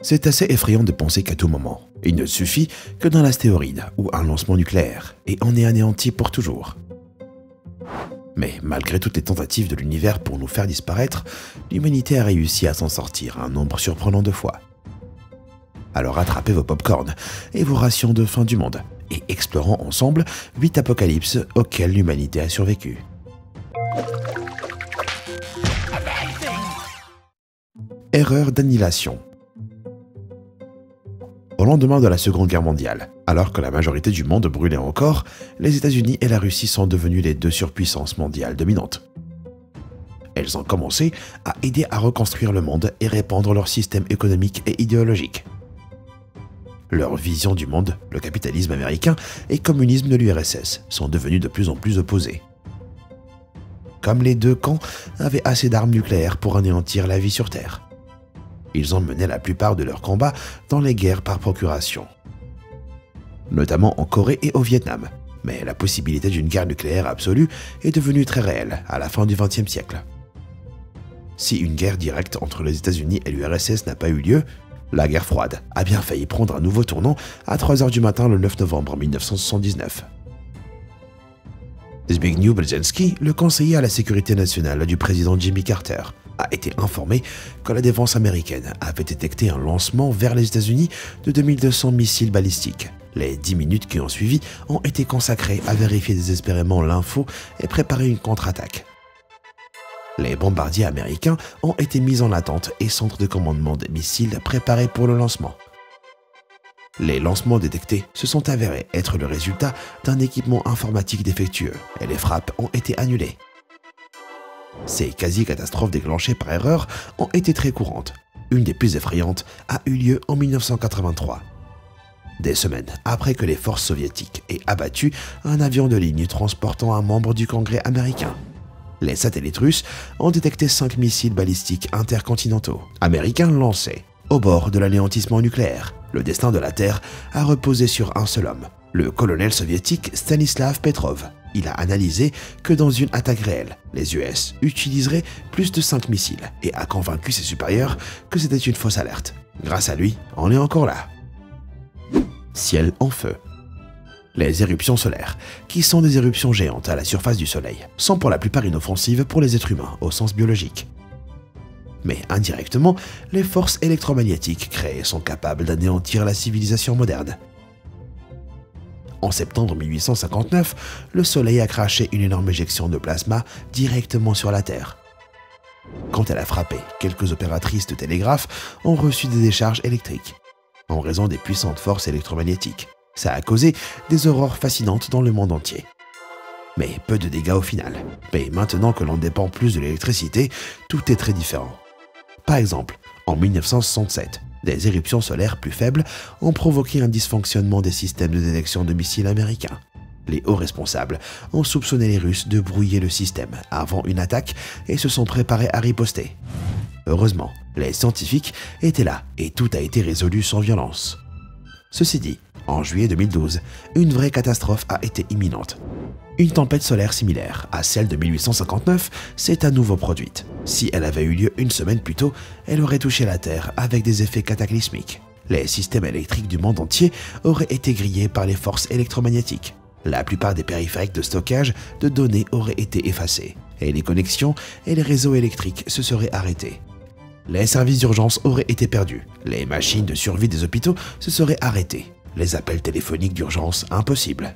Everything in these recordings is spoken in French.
C'est assez effrayant de penser qu'à tout moment, il ne suffit que d'un astéroïde ou un lancement nucléaire et on est anéanti pour toujours. Mais malgré toutes les tentatives de l'univers pour nous faire disparaître, l'humanité a réussi à s'en sortir un nombre surprenant de fois. Alors attrapez vos pop-corns et vos rations de fin du monde et explorons ensemble 8 apocalypses auxquels l'humanité a survécu. Erreur d'annihilation. Au lendemain de la Seconde Guerre mondiale, alors que la majorité du monde brûlait encore, les États-Unis et la Russie sont devenus les deux surpuissances mondiales dominantes. Elles ont commencé à aider à reconstruire le monde et répandre leur système économique et idéologique. Leur vision du monde, le capitalisme américain et communisme de l'URSS, sont devenus de plus en plus opposés. Comme les deux camps avaient assez d'armes nucléaires pour anéantir la vie sur Terre. Ils ont mené la plupart de leurs combats dans les guerres par procuration, notamment en Corée et au Vietnam, mais la possibilité d'une guerre nucléaire absolue est devenue très réelle à la fin du XXe siècle. Si une guerre directe entre les États-Unis et l'URSS n'a pas eu lieu, la guerre froide a bien failli prendre un nouveau tournant à 3 h du matin le 9 novembre 1979. Zbigniew Brzezinski, le conseiller à la sécurité nationale du président Jimmy Carter, a été informé que la défense américaine avait détecté un lancement vers les États-Unis de 2200 missiles balistiques. Les 10 minutes qui ont suivi ont été consacrées à vérifier désespérément l'info et préparer une contre-attaque. Les bombardiers américains ont été mis en attente et centres de commandement des missiles préparés pour le lancement. Les lancements détectés se sont avérés être le résultat d'un équipement informatique défectueux et les frappes ont été annulées. Ces quasi-catastrophes déclenchées par erreur ont été très courantes. Une des plus effrayantes a eu lieu en 1983. Des semaines après que les forces soviétiques aient abattu un avion de ligne transportant un membre du Congrès américain. Les satellites russes ont détecté 5 missiles balistiques intercontinentaux américains lancés au bord de l'anéantissement nucléaire. Le destin de la Terre a reposé sur un seul homme, le colonel soviétique Stanislav Petrov. Il a analysé que dans une attaque réelle, les US utiliseraient plus de 5 missiles et a convaincu ses supérieurs que c'était une fausse alerte. Grâce à lui, on est encore là. Ciel en feu. Les éruptions solaires, qui sont des éruptions géantes à la surface du Soleil, sont pour la plupart inoffensives pour les êtres humains au sens biologique. Mais indirectement, les forces électromagnétiques créées sont capables d'anéantir la civilisation moderne. En septembre 1859, le Soleil a craché une énorme éjection de plasma directement sur la Terre. Quand elle a frappé, quelques opératrices de télégraphe ont reçu des décharges électriques, en raison des puissantes forces électromagnétiques. Ça a causé des aurores fascinantes dans le monde entier. Mais peu de dégâts au final. Mais maintenant que l'on dépend plus de l'électricité, tout est très différent. Par exemple, en 1967, des éruptions solaires plus faibles ont provoqué un dysfonctionnement des systèmes de détection de missiles américains. Les hauts responsables ont soupçonné les Russes de brouiller le système avant une attaque et se sont préparés à riposter. Heureusement, les scientifiques étaient là et tout a été résolu sans violence. Ceci dit, en juillet 2012, une vraie catastrophe a été imminente. Une tempête solaire similaire à celle de 1859 s'est à nouveau produite. Si elle avait eu lieu une semaine plus tôt, elle aurait touché la Terre avec des effets cataclysmiques. Les systèmes électriques du monde entier auraient été grillés par les forces électromagnétiques. La plupart des périphériques de stockage de données auraient été effacés, et les connexions et les réseaux électriques se seraient arrêtés. Les services d'urgence auraient été perdus, les machines de survie des hôpitaux se seraient arrêtées, les appels téléphoniques d'urgence impossibles.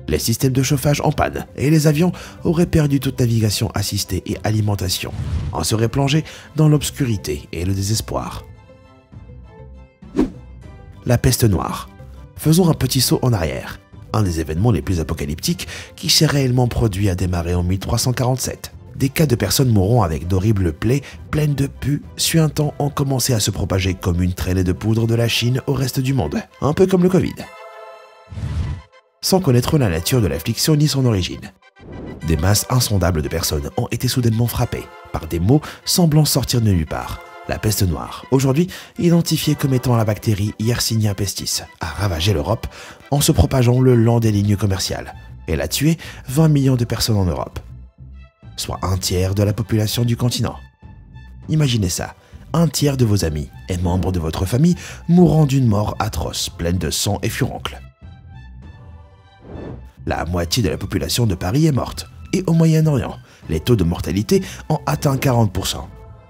Les systèmes de chauffage en panne et les avions auraient perdu toute navigation assistée et alimentation. On serait plongé dans l'obscurité et le désespoir. La peste noire. Faisons un petit saut en arrière. Un des événements les plus apocalyptiques qui s'est réellement produit a démarré en 1347. Des cas de personnes mourant avec d'horribles plaies pleines de pus suintants ont commencé à se propager comme une traînée de poudre de la Chine au reste du monde, un peu comme le Covid. Sans connaître la nature de l'affliction ni son origine. Des masses insondables de personnes ont été soudainement frappées par des maux semblant sortir de nulle part. La peste noire, aujourd'hui identifiée comme étant la bactérie Yersinia pestis, a ravagé l'Europe en se propageant le long des lignes commerciales. Elle a tué 20 millions de personnes en Europe, soit un tiers de la population du continent. Imaginez ça, un tiers de vos amis et membres de votre famille mourront d'une mort atroce, pleine de sang et furoncle. La moitié de la population de Paris est morte, et au Moyen-Orient, les taux de mortalité ont atteint 40%.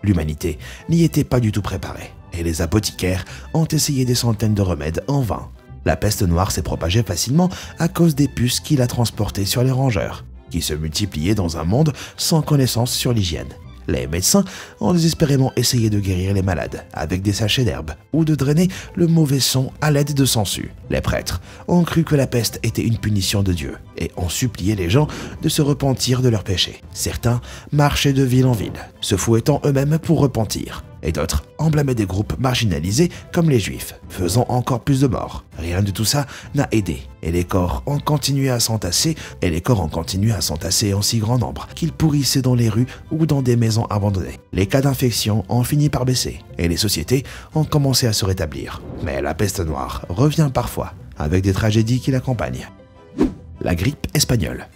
L'humanité n'y était pas du tout préparée, et les apothicaires ont essayé des centaines de remèdes en vain. La peste noire s'est propagée facilement à cause des puces qui la transportaient sur les rongeurs, qui se multipliaient dans un monde sans connaissance sur l'hygiène. Les médecins ont désespérément essayé de guérir les malades avec des sachets d'herbe ou de drainer le mauvais sang à l'aide de sangsues. Les prêtres ont cru que la peste était une punition de Dieu et ont supplié les gens de se repentir de leurs péchés. Certains marchaient de ville en ville, se fouettant eux-mêmes pour repentir, et d'autres emblâmaient des groupes marginalisés comme les Juifs, faisant encore plus de morts. Rien de tout ça n'a aidé, et les corps ont continué à s'entasser, en si grand nombre qu'ils pourrissaient dans les rues ou dans des maisons abandonnées. Les cas d'infection ont fini par baisser, et les sociétés ont commencé à se rétablir. Mais la peste noire revient parfois, avec des tragédies qui l'accompagnent. La grippe espagnole.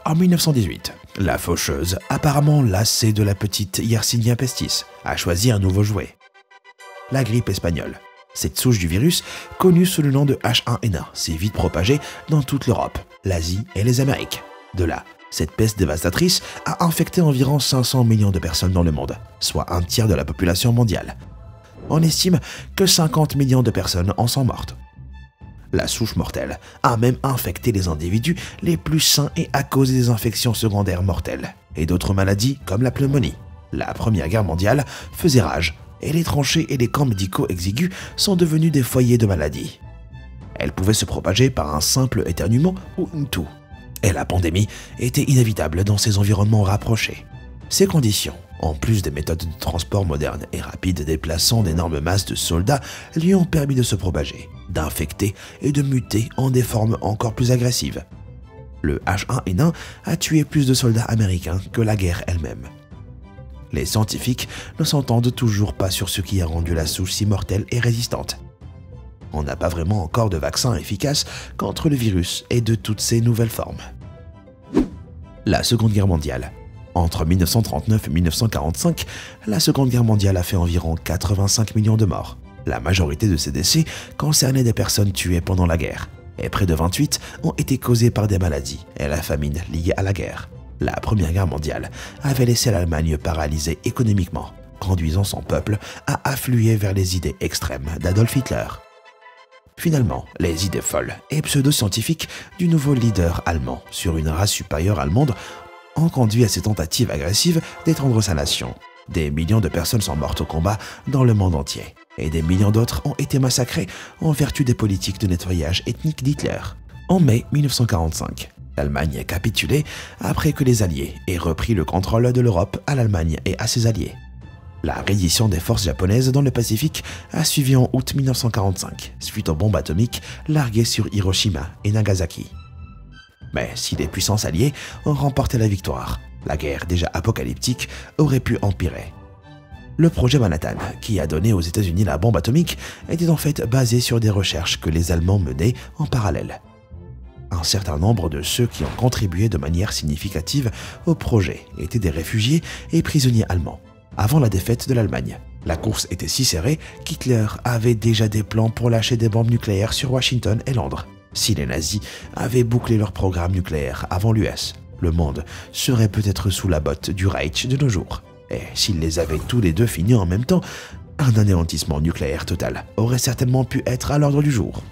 En 1918, la faucheuse, apparemment lassée de la petite Yersinia pestis, a choisi un nouveau jouet. La grippe espagnole. Cette souche du virus, connue sous le nom de H1N1, s'est vite propagée dans toute l'Europe, l'Asie et les Amériques. De là, cette peste dévastatrice a infecté environ 500 millions de personnes dans le monde, soit un tiers de la population mondiale. On estime que 50 millions de personnes en sont mortes. La souche mortelle a même infecté les individus les plus sains et a causé des infections secondaires mortelles et d'autres maladies comme la pneumonie. La Première Guerre mondiale faisait rage et les tranchées et les camps médicaux exigus sont devenus des foyers de maladies. Elle pouvait se propager par un simple éternuement ou une toux. Et la pandémie était inévitable dans ces environnements rapprochés. Ces conditions, en plus des méthodes de transport modernes et rapides déplaçant d'énormes masses de soldats, lui ont permis de se propager, d'infecter et de muter en des formes encore plus agressives. Le H1N1 a tué plus de soldats américains que la guerre elle-même. Les scientifiques ne s'entendent toujours pas sur ce qui a rendu la souche si mortelle et résistante. On n'a pas vraiment encore de vaccin efficace contre le virus et de toutes ces nouvelles formes. La Seconde Guerre mondiale. Entre 1939 et 1945, la Seconde Guerre mondiale a fait environ 85 millions de morts. La majorité de ces décès concernaient des personnes tuées pendant la guerre, et près de 28 ont été causés par des maladies et la famine liée à la guerre. La Première Guerre mondiale avait laissé l'Allemagne paralysée économiquement, conduisant son peuple à affluer vers les idées extrêmes d'Adolf Hitler. Finalement, les idées folles et pseudo-scientifiques du nouveau leader allemand sur une race supérieure allemande ont conduit à ces tentatives agressives d'étendre sa nation. Des millions de personnes sont mortes au combat dans le monde entier, et des millions d'autres ont été massacrés en vertu des politiques de nettoyage ethnique d'Hitler. En mai 1945, l'Allemagne a capitulé après que les Alliés aient repris le contrôle de l'Europe à l'Allemagne et à ses alliés. La reddition des forces japonaises dans le Pacifique a suivi en août 1945, suite aux bombes atomiques larguées sur Hiroshima et Nagasaki. Mais si les puissances alliées ont remporté la victoire, la guerre déjà apocalyptique aurait pu empirer. Le projet Manhattan, qui a donné aux États-Unis la bombe atomique, était en fait basé sur des recherches que les Allemands menaient en parallèle. Un certain nombre de ceux qui ont contribué de manière significative au projet étaient des réfugiés et prisonniers allemands. Avant la défaite de l'Allemagne, la course était si serrée qu'Hitler avait déjà des plans pour lâcher des bombes nucléaires sur Washington et Londres. Si les nazis avaient bouclé leur programme nucléaire avant l'US, le monde serait peut-être sous la botte du Reich de nos jours. Et s'ils les avaient tous les deux finis en même temps, un anéantissement nucléaire total aurait certainement pu être à l'ordre du jour.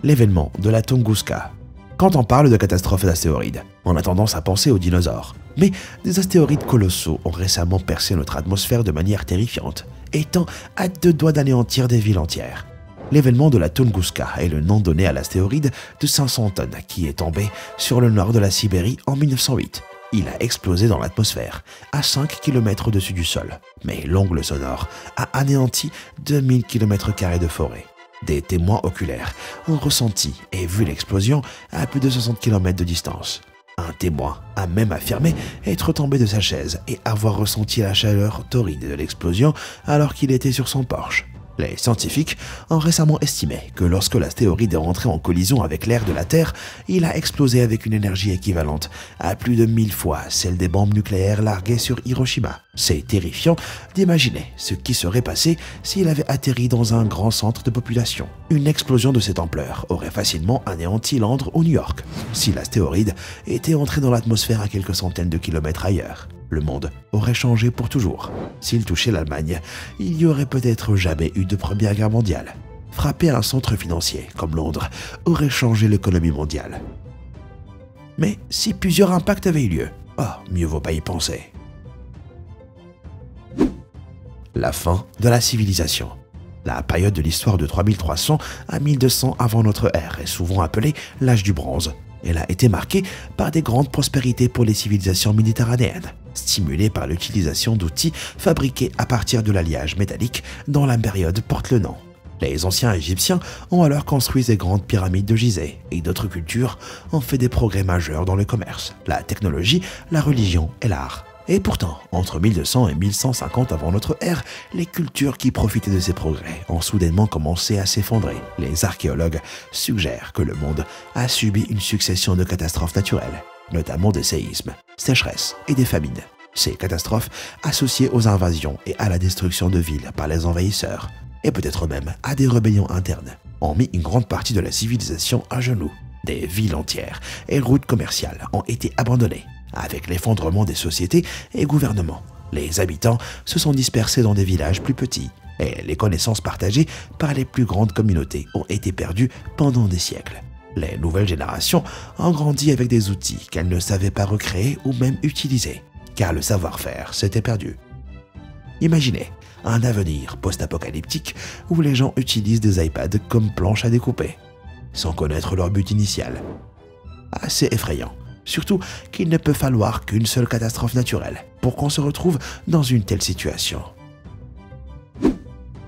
L'événement de la Tunguska. Quand on parle de catastrophe d'astéroïdes, on a tendance à penser aux dinosaures. Mais des astéroïdes colossaux ont récemment percé notre atmosphère de manière terrifiante, étant à deux doigts d'anéantir des villes entières. L'événement de la Tunguska est le nom donné à l'astéroïde de 500 tonnes qui est tombé sur le nord de la Sibérie en 1908. Il a explosé dans l'atmosphère, à 5 km au-dessus du sol. Mais l'ongle sonore a anéanti 2000 km² de forêt. Des témoins oculaires ont ressenti et vu l'explosion à plus de 60 km de distance. Un témoin a même affirmé être tombé de sa chaise et avoir ressenti la chaleur torride de l'explosion alors qu'il était sur son porche. Les scientifiques ont récemment estimé que lorsque l'astéroïde est rentré en collision avec l'air de la Terre, il a explosé avec une énergie équivalente à plus de 1000 fois celle des bombes nucléaires larguées sur Hiroshima. C'est terrifiant d'imaginer ce qui serait passé s'il avait atterri dans un grand centre de population. Une explosion de cette ampleur aurait facilement anéanti Londres ou New York. Si l'astéroïde était entré dans l'atmosphère à quelques centaines de kilomètres ailleurs, le monde aurait changé pour toujours. S'il touchait l'Allemagne, il n'y aurait peut-être jamais eu de Première Guerre mondiale. Frapper un centre financier comme Londres aurait changé l'économie mondiale. Mais si plusieurs impacts avaient eu lieu, mieux vaut pas y penser. La fin de la civilisation. La période de l'histoire de 3300 à 1200 avant notre ère est souvent appelée l'âge du bronze. Elle a été marquée par des grandes prospérités pour les civilisations méditerranéennes, stimulées par l'utilisation d'outils fabriqués à partir de l'alliage métallique dont la période porte le nom. Les anciens Égyptiens ont alors construit des grandes pyramides de Gizeh et d'autres cultures ont fait des progrès majeurs dans le commerce, la technologie, la religion et l'art. Et pourtant, entre 1200 et 1150 avant notre ère, les cultures qui profitaient de ces progrès ont soudainement commencé à s'effondrer. Les archéologues suggèrent que le monde a subi une succession de catastrophes naturelles, notamment des séismes, sécheresses et des famines. Ces catastrophes, associées aux invasions et à la destruction de villes par les envahisseurs, et peut-être même à des rébellions internes, ont mis une grande partie de la civilisation à genoux. Des villes entières et routes commerciales ont été abandonnées. Avec l'effondrement des sociétés et gouvernements, les habitants se sont dispersés dans des villages plus petits et les connaissances partagées par les plus grandes communautés ont été perdues pendant des siècles. Les nouvelles générations ont grandi avec des outils qu'elles ne savaient pas recréer ou même utiliser, car le savoir-faire s'était perdu. Imaginez un avenir post-apocalyptique où les gens utilisent des iPads comme planches à découper, sans connaître leur but initial. Assez effrayant. Surtout qu'il ne peut falloir qu'une seule catastrophe naturelle pour qu'on se retrouve dans une telle situation.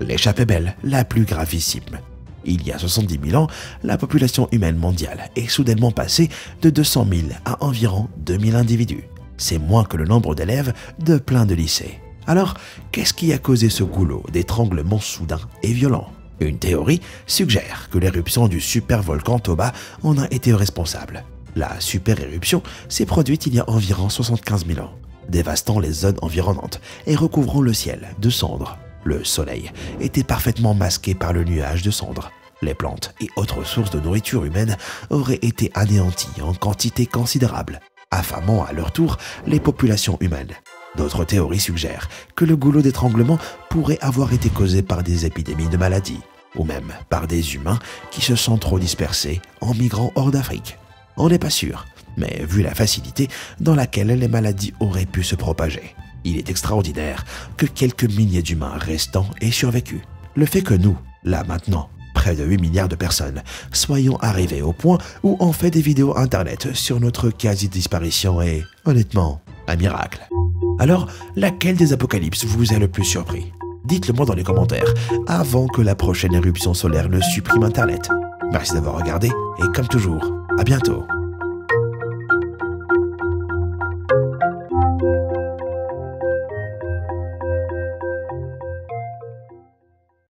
L'échappée belle, la plus gravissime. Il y a 70 000 ans, la population humaine mondiale est soudainement passée de 200 000 à environ 2 000 individus. C'est moins que le nombre d'élèves de plein de lycées. Alors, qu'est-ce qui a causé ce goulot d'étranglement soudain et violent? Une théorie suggère que l'éruption du supervolcan Toba en a été responsable. La super-éruption s'est produite il y a environ 75 000 ans, dévastant les zones environnantes et recouvrant le ciel de cendres. Le soleil était parfaitement masqué par le nuage de cendres. Les plantes et autres sources de nourriture humaine auraient été anéanties en quantité considérable, affamant à leur tour les populations humaines. D'autres théories suggèrent que le goulot d'étranglement pourrait avoir été causé par des épidémies de maladies, ou même par des humains qui se sont trop dispersés en migrant hors d'Afrique. On n'est pas sûr, mais vu la facilité dans laquelle les maladies auraient pu se propager, il est extraordinaire que quelques milliers d'humains restants aient survécu. Le fait que nous, là maintenant, près de 8 milliards de personnes, soyons arrivés au point où on fait des vidéos internet sur notre quasi-disparition est, honnêtement, un miracle. Alors, laquelle des apocalypses vous a le plus surpris? Dites-le moi dans les commentaires, avant que la prochaine éruption solaire ne supprime Internet. Merci d'avoir regardé, et comme toujours, à bientôt.